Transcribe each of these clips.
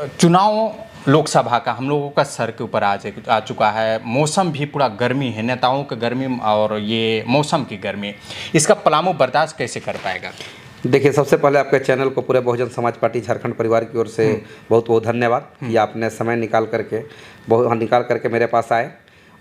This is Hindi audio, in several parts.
चुनाव लोकसभा का हम लोगों का सर के ऊपर आ चुका है। मौसम भी पूरा गर्मी है, नेताओं की गर्मी और ये मौसम की गर्मी, इसका पलामू बर्दाश्त कैसे कर पाएगा? देखिए, सबसे पहले आपके चैनल को पूरे बहुजन समाज पार्टी झारखंड परिवार की ओर से बहुत बहुत धन्यवाद कि आपने समय निकाल करके मेरे पास आए।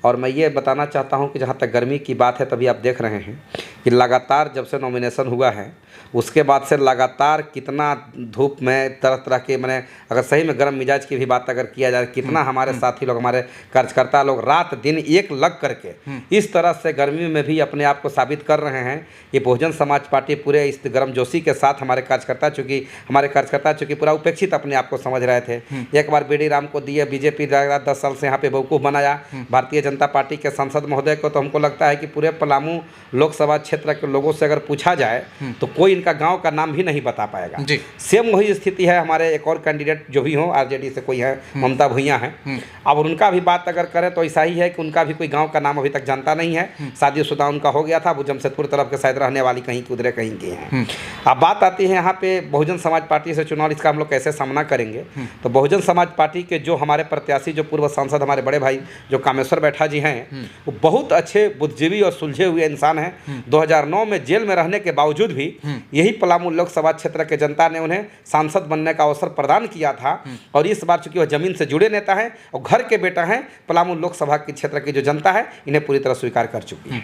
और मैं ये बताना चाहता हूं कि जहां तक गर्मी की बात है, तभी आप देख रहे हैं कि लगातार जब से नॉमिनेशन हुआ है उसके बाद से लगातार कितना धूप में तरह तरह के, मैंने अगर सही में गर्म मिजाज की भी बात अगर किया जाए, कितना हमारे साथी लोग, हमारे कार्यकर्ता लोग रात दिन एक लग करके इस तरह से गर्मी में भी अपने आप को साबित कर रहे हैं। ये बहुजन समाज पार्टी पूरे इस गर्मजोशी के साथ हमारे कार्यकर्ता चूँकि पूरा उपेक्षित अपने आप को समझ रहे थे। एक बार बीडी राम को दिए, बीजेपी 10 साल से यहाँ पे बेवकूफ़ बनाया भारतीय जनता पार्टी के सांसद महोदय को, तो हमको लगता है कि पूरे पलामू लोकसभा क्षेत्र के लोगों से अगर पूछा जाए तो कोई इनका गांव का नाम भी नहीं बता पाएगा। सेम वही स्थिति है हमारे एक और कैंडिडेट जो भी हो, आरजेडी से कोई है, ममता भुइयां हैं। अब उनका भी बात अगर करें तो ऐसा ही है कि उनका भी कोई गांव का नाम अभी तक जानता नहीं है। शादीशुदा उनका हो गया था, वो जमशेदपुर तरफ के शायद रहने वाली कहीं की उधरे कहीं की हैं। अब बात आती है यहाँ पे बहुजन समाज पार्टी से चुनाव, इसका हम लोग कैसे सामना करेंगे। तो बहुजन समाज पार्टी के जो हमारे प्रत्याशी, जो पूर्व सांसद हमारे बड़े भाई जो कामेश्वर बैठा जी हैं, वो बहुत अच्छे बुद्धिजीवी और सुलझे हुए इंसान हैं। 2009 में जेल में रहने के बावजूद भी यही पलामू लोकसभा क्षेत्र के जनता ने उन्हें सांसद बनने का अवसर प्रदान किया था। और इस बार चूंकि वह जमीन से जुड़े नेता हैं और घर के बेटा हैं, पलामू लोकसभा के क्षेत्र की जो जनता है इन्हें पूरी तरह स्वीकार कर चुकी है।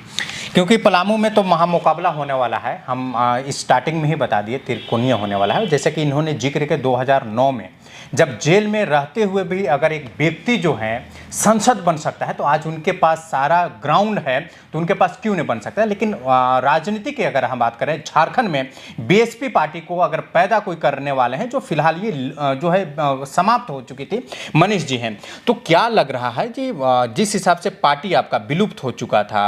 क्योंकि पलामू में तो महामुकाबला होने वाला है, हम स्टार्टिंग में ही बता दिए, त्रिकोणीय होने वाला है। जैसे कि इन्होंने जिक्र किया 2009 में जब जेल में रहते हुए भी अगर एक व्यक्ति जो है संसद बन सकता है, तो आज उनके पास सारा ग्राउंड है, तो उनके पास क्यों नहीं बन सकता। लेकिन राजनीति की अगर हम बात करें, झारखंड में बीएसपी पार्टी को अगर पैदा कोई करने वाले हैं, जो फिलहाल ये जो है समाप्त हो चुकी थी, मनीष जी हैं, तो क्या लग रहा है कि जिस हिसाब से पार्टी आपका विलुप्त हो चुका था,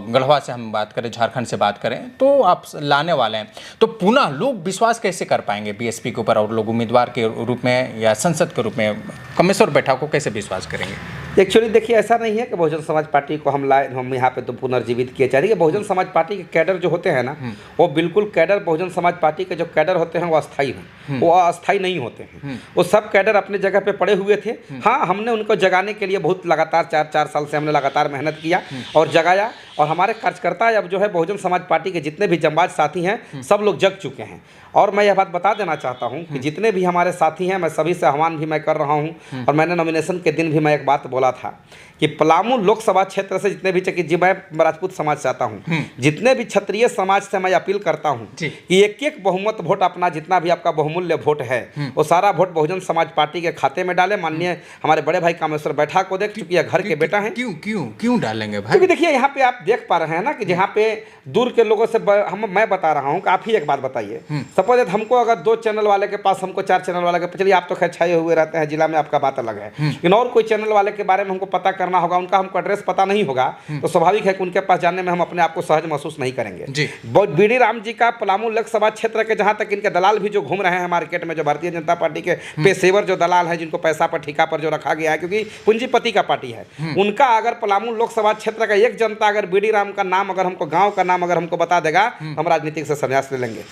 गढ़वा से हम बात करें, झारखंड से बात करें, तो आप लाने वाले हैं, तो पुनः लोग विश्वास कैसे कर पाएंगे बीएसपी के ऊपर, और लोग उम्मीदवार के रूप में या संसद के रूप में कामेश्वर बैठा को कैसे विश्वास करेंगे? एक्चुअली देखिए, ऐसा नहीं है कि बहुजन समाज पार्टी को हम यहाँ पे तो पुनर्जीवित किए जा रही है। बहुजन समाज पार्टी के कैडर जो होते हैं ना, वो बिल्कुल कैडर, बहुजन समाज पार्टी के जो कैडर होते हैं वो अस्थायी हैं, वो अस्थायी नहीं होते हैं। वो सब कैडर अपने जगह पे पड़े हुए थे। हाँ, हमने उनको जगाने के लिए बहुत लगातार 4 साल से हमने लगातार मेहनत किया और जगाया। और हमारे कार्यकर्ता अब जो है बहुजन समाज पार्टी के जितने भी जंबाज साथी हैं, सब लोग जग चुके हैं। और मैं यह बात बता देना चाहता हूं कि जितने भी हमारे साथी हैं, मैं सभी से आह्वान भी मैं कर रहा हूं। और मैंने नॉमिनेशन के दिन भी मैं एक बात बोला था कि पलामू लोकसभा क्षेत्र से जितने भी जी, मैं राजपूत समाज से आता हूं, जितने भी क्षत्रिय समाज से मैं अपील करता हूं कि एक बहुमत वोट अपना, जितना भी आपका बहुमूल्य वोट है, वो सारा वोट बहुजन समाज पार्टी के खाते में डाले। माननीय हमारे बड़े भाई कामेश्वर बैठा को देख, चूंकि घर के बेटा है। क्यों डालेंगे भाई? क्योंकि देखिए, यहाँ पे आप देख पा रहे हैं ना कि जहाँ पे दूर के लोगों से मैं बता रहा हूँ कि आप ही एक बात बताइए। सपोज हमको अगर 2 चैनल वाले के पास, हमको 4 चैनल वाले के, चलिए आप तो खैर छाए हुए रहते हैं जिला में, आपका बात अलग है, लेकिन और कोई चैनल वाले के बारे में हमको पता करना होगा, उनका हमको एड्रेस पता नहीं होगा, तो स्वाभाविक है कि उनके पास जाने में हम अपने आप को सहज महसूस नहीं करेंगे। बीडी राम जी का पलामू लोकसभा क्षेत्र के जहां तक इनके दलाल भी जो घूम रहे हैं मार्केट में, जो भारतीय जनता पार्टी के पेशेवर जो दलाल हैं, जिनको पैसा पर ठेका पर जो रखा गया है, क्योंकि पूंजीपति का पार्टी है, उनका अगर पलामू लोकसभा क्षेत्र का एक जनता अगर बीडी राम का नाम, अगर हमको गाँव का नाम अगर हमको बता देगा, हम राजनीति से संन्यास ले लेंगे,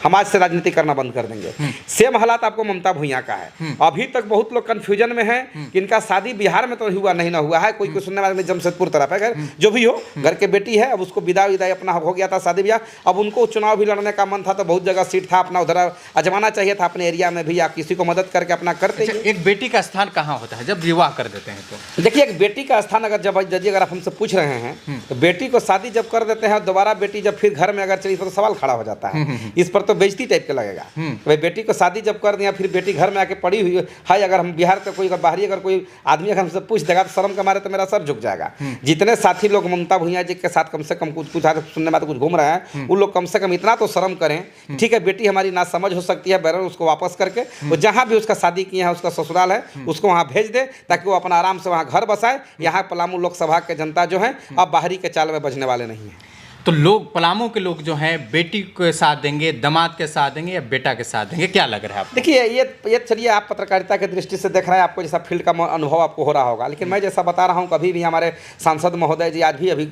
हम आज से राजनीति करना बंद कर देंगे। सेम हालात आपको ममता भुइयां का है। अभी तक बहुत लोग कंफ्यूजन में हैं कि इनका शादी बिहार में तो हुआ नहीं ना हुआ है, कोई कुछ सुनने वाले जमशेदपुर तरफ है, जो भी हो, घर के बेटी है, अब उसको विदाई अपना हो गया था, शादी ब्याह, अब उनको चुनाव भी लड़ने का मन था, तो बहुत जगह सीट था, अपना उधर आजमाना चाहिए था अपने एरिया में भी, या किसी को मदद करके अपना करते। एक बेटी का स्थान कहाँ होता है जब विवाह कर देते हैं? तो देखिए, एक बेटी का स्थान अगर आप हमसे पूछ रहे हैं, तो बेटी को शादी जब कर देते हैं, दोबारा बेटी जब फिर घर में अगर चली, तो सवाल खड़ा हो जाता है। इस पर तो बेइज्जती टाइप के लगेगा। भाई, बेटी को शादी जब कर दिया, फिर बेटी घर में आके पड़ी हुई है, अगर हम बिहार का कोई बाहरी अगर कोई आदमी अगर हमसे पूछ देगा, तो शर्म के मारे तो मेरा सर झुक जाएगा। जितने साथी लोग ममता भुइयां जी के साथ कम से कम कुछ सुनने में तो कुछ घूम रहे हैं, उन लोग कम से कम इतना तो शर्म करें। ठीक है, बेटी हमारी ना समझ हो सकती है, बैरन उसको वापस करके वो जहाँ भी उसका शादी किया है, उसका ससुराल है, उसको वहाँ भेज दे, ताकि वो अपना आराम से वहाँ घर बसाए। यहाँ पलामू लोकसभा के जनता जो है अब बाहरी के चाल में बजने वाले नहीं है। तो लोग पलामू के लोग जो हैं बेटी के साथ देंगे, दामाद के साथ देंगे या बेटा के साथ देंगे, क्या लग रहा है आपको? देखिए ये चलिए आप पत्रकारिता की दृष्टि से देख रहे हैं, आपको जैसा फील्ड का अनुभव आपको हो रहा होगा, लेकिन मैं जैसा बता रहा हूँ, कभी भी हमारे सांसद महोदय जी आज भी अभी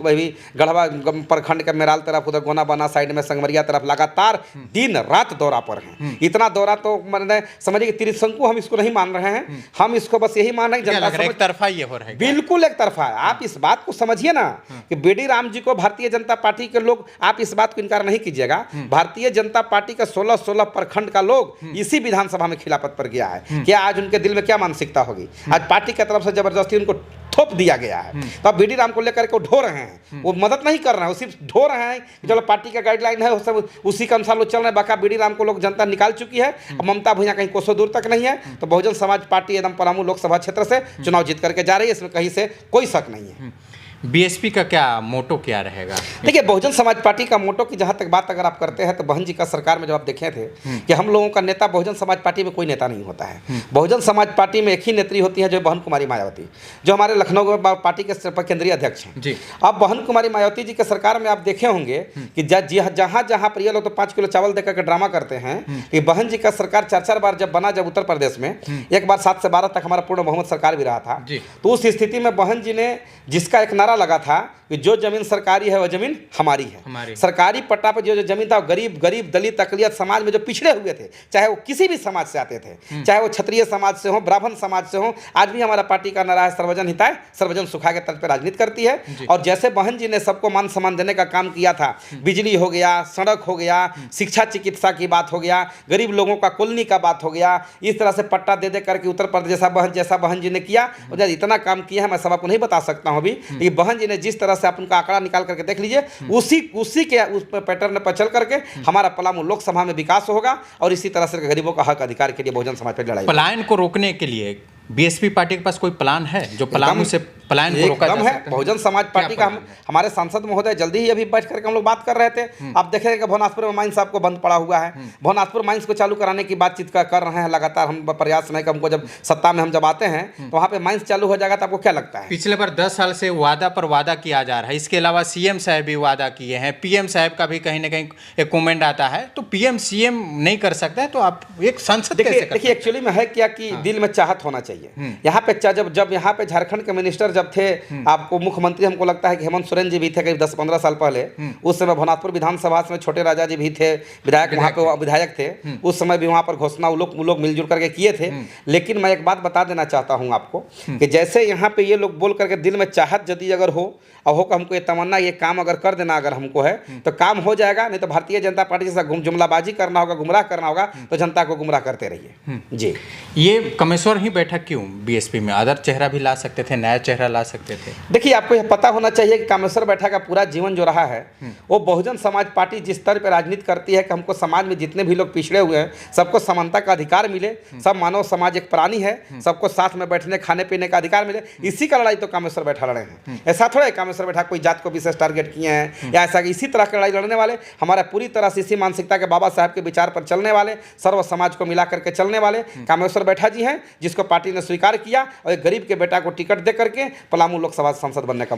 गढ़वा प्रखंड के मेराल तरफ, उधर गोना बना साइड में संगमरिया तरफ लगातार दिन रात दौरा पर हैं। इतना दौरा तो मैंने समझिए कि त्रिशंकु हम इसको नहीं मान रहे हैं, हम इसको बस यही मान रहे हैं जनता एक तरफा ये हो रहा है, बिल्कुल एक तरफा है। आप इस बात को समझिए ना कि बीडी राम जी को भारतीय जनता पार्टी के लोग, आप इस बात को इनकार नहीं कीजिएगा, भारतीय जनता पार्टी का 16 प्रखंड का लोग इसी विधानसभा में खिलाफत पर गया है। क्या आज उनके दिल में क्या मानसिकता होगी? आज पार्टी की तरफ से जबरदस्ती उनको थोप दिया गया है, तो अब बीडी राम को लेकर के ढो रहे हैं, वो मदद नहीं कर रहे हैं, वो सिर्फ ढो रहे हैं कि चलो पार्टी का गाइडलाइन है सब उसी के अनुसार लोग चल रहे हैं। बाका बीडी राम को लोग जनता निकाल चुकी है, अब ममता भैया कहीं कोसों दूर तक नहीं है, तो बहुजन समाज पार्टी एकदम पलामू लोकसभा क्षेत्र से चुनाव जीत करके जा रही है, इसमें कहीं से कोई शक नहीं है। बीएसपी का क्या मोटो क्या रहेगा? देखिए बहुजन समाज पार्टी का मोटो की जहाँ तक बात अगर आप करते हैं तो बहन जी का सरकार में जब आप देखे थे कि हम लोगों का नेता, बहुजन समाज पार्टी में कोई नेता नहीं होता है। बहुजन समाज पार्टी में एक ही नेत्री होती है जो बहन कुमारी मायावती, जो हमारे लखनऊ पार्टी के केंद्रीय अध्यक्ष हैं जी। अब बहन कुमारी मायावती जी के सरकार में आप देखे होंगे कि जहाँ जहाँ पर ये लोग तो 5 किलो चावल देकर के ड्रामा करते हैं कि बहन जी का सरकार 4 बार जब बना, जब उत्तर प्रदेश में एक बार 7 से 12 तक हमारा पूर्ण बहुमत सरकार भी रहा था, तो उस स्थिति में बहन जी ने जिसका एक नारा लगा था कि जो जमीन सरकारी है वह जमीन हमारी है, सरकारी पट्टा पर जो जमीन था गरीब गरीब दलित अकलियत समाज में जो पिछड़े हुए थे, चाहे वो किसी भी समाज से आते थे, चाहे वो क्षत्रिय समाज से हो, ब्राह्मण समाज से हो, आज भी हमारा पार्टी का नारा है सर्वजन हिताय सर्वजन सुखाय के तर्ज पर राजनीति करती है। और जैसे बहन जी ने सबको मान सम्मान देने का काम किया था, बिजली हो गया, सड़क हो गया, शिक्षा चिकित्सा की बात हो गया, गरीब लोगों का कॉलोनी का बात हो गया, इस तरह से पट्टा दे करके उत्तर प्रदेश जैसा बहन जी ने किया, इतना काम किया है मैं सब आपको नहीं बता सकता हूँ अभी, लेकिन बहन जी ने जिस तरह से आप उनका आंकड़ा निकाल करके देख लीजिए, उसी के उस पैटर्न पर चल करके हमारा पलामू लोकसभा में विकास होगा और इसी तरह से गरीबों का हक अधिकार के लिए बहुजन समाज पर लड़ाई। पलायन को रोकने के लिए बीएसपी पार्टी के पास कोई प्लान है जो पलामू से पलायन को रोका जा सकता है? बहुजन समाज पार्टी का हमारे सांसद महोदय जल्दी ही अभी बैठ करके हम लोग बात कर रहे थे। आप देखेंगे कि भुवनाथपुर में माइंस आपको बंद पड़ा हुआ है, भुवनाथपुर माइंस को चालू कराने की बातचीत कर रहे हैं लगातार, हम प्रयास में हमको जब सत्ता में हम जब आते हैं तो वहाँ पे माइंस चालू हो जाएगा, तो आपको क्या लगता है? पिछले बार 10 साल से वादा पर वादा किया जा रहा है, इसके अलावा सीएम साहब भी वादा किए हैं, पीएम साहब का भी कहीं ना कहीं एक कमेंट आता है, तो पीएम सीएम नहीं कर सकता है तो आप एक सांसद कैसे? देखिए एक्चुअली में है क्या कि दिल में चाहत होना चाहिए। यहाँ पे जब यहाँ पे झारखंड के मिनिस्टर जब थे, आपको मुख्यमंत्री हमको लगता है कि हेमंत सोरेन जी भी थे करीब 10-15 साल पहले, उस समय भुवनाथपुर विधानसभा में छोटे राजा जी भी थे, विधायक वहाँ पे विधायक थे, उस समय भी वहाँ पर घोषणा वो लोग मिलजुल करके किए थे। लेकिन मैं एक बात बता देना चाहता हूँ आपको कि जैसे यहाँ पे ये लोग बोल करके दिल में चाहत यदि अगर हो और हो हमको ये तमन्ना, ये काम अगर कर देना अगर हमको है तो काम हो जाएगा, नहीं तो भारतीय जनता पार्टी जैसा जुमलाबाजी करना होगा, गुमराह करना होगा, तो जनता को गुमराह करते रहिए जी। ये कमेश्वर ही बैठक क्यों? बीएसपी में अदर चेहरा भी ला सकते थे, नया चेहरा ला सकते थे। देखिए आपको यह पता होना चाहिए कि कामेश्वर बैठा का पूरा जीवन जो रहा है वो बहुजन समाज पार्टी जिस स्तर पर राजनीति करती है कि हमको समाज में जितने भी लोग पिछड़े हुए हैं सबको समानता का अधिकार मिले, सब मानव समाज एक प्राणी है, सबको साथ में बैठने खाने पीने का अधिकार मिले, इसी का लड़ाई तो कामेश्वर बैठा लड़े हैं। ऐसा थोड़ा है कामेश्वर बैठा कोई जात को विशेष टारगेट किए हैं या ऐसा, इसी तरह की लड़ाई लड़ने वाले, हमारा पूरी तरह से इसी मानसिकता के बाबा साहब के विचार पर चलने वाले, सर्व समाज को मिला करके चलने वाले कामेश्वर बैठा जी हैं, जिसको पार्टी ने स्वीकार किया और एक गरीब के बेटा को टिकट दे करके पलामू लोकसभा सांसद बनने का